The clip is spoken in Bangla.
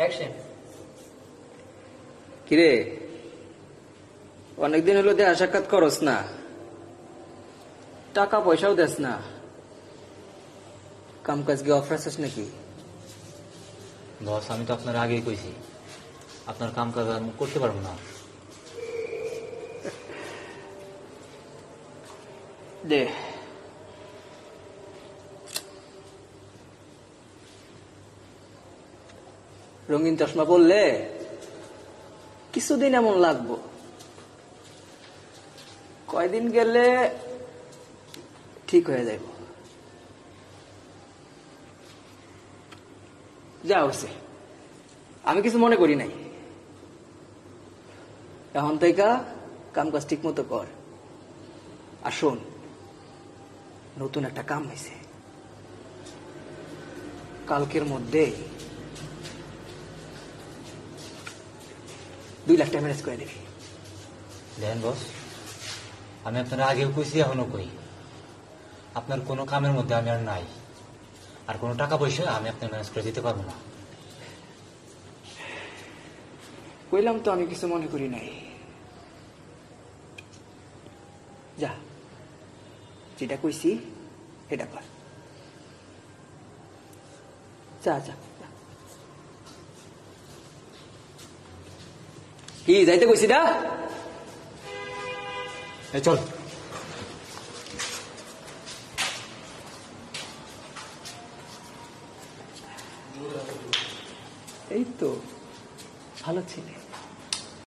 অ্যাকশন। কিরে, অনেকদিন হলো দেখা সাক্ষাৎ করস না, টাকা পয়সাও দেস না, কাম কাজ গিয়ে অফার আছিস নাকি? বস, আমি তো আপনার আগেই কইছি আপনার কাম কাজ আমি করতে পারবো না। দে, রঙিন চশমা পরলে কিছুদিন এমন লাগবো, কয়দিন গেলে ঠিক হয়ে যাইব। যা হচ্ছে আমি কিছু মনে করি নাই, এখন থেকে কাম কাজ ঠিক মতো কর। আর শোন, নতুন একটা কাম হয়েছে, কালকের মধ্যে 2 লাখ টাকা ম্যানেজ করে দিবি। দেখেন বস, আমি আপনার আগেও কইছি এখনো কই, আপনার কোনো কামের মধ্যে আমি আর নাই, আর কোনো টাকা পয়সা আমি আপনার ম্যানেজ করে দিতে পারবো না। কইলাম তো আমি কিছু মনে করি নাই। যা, যেটা কইছি এটা কর। যা যা যা। কি যাইতে কইছি না? এই চল। এই তো ভালো ছেলে।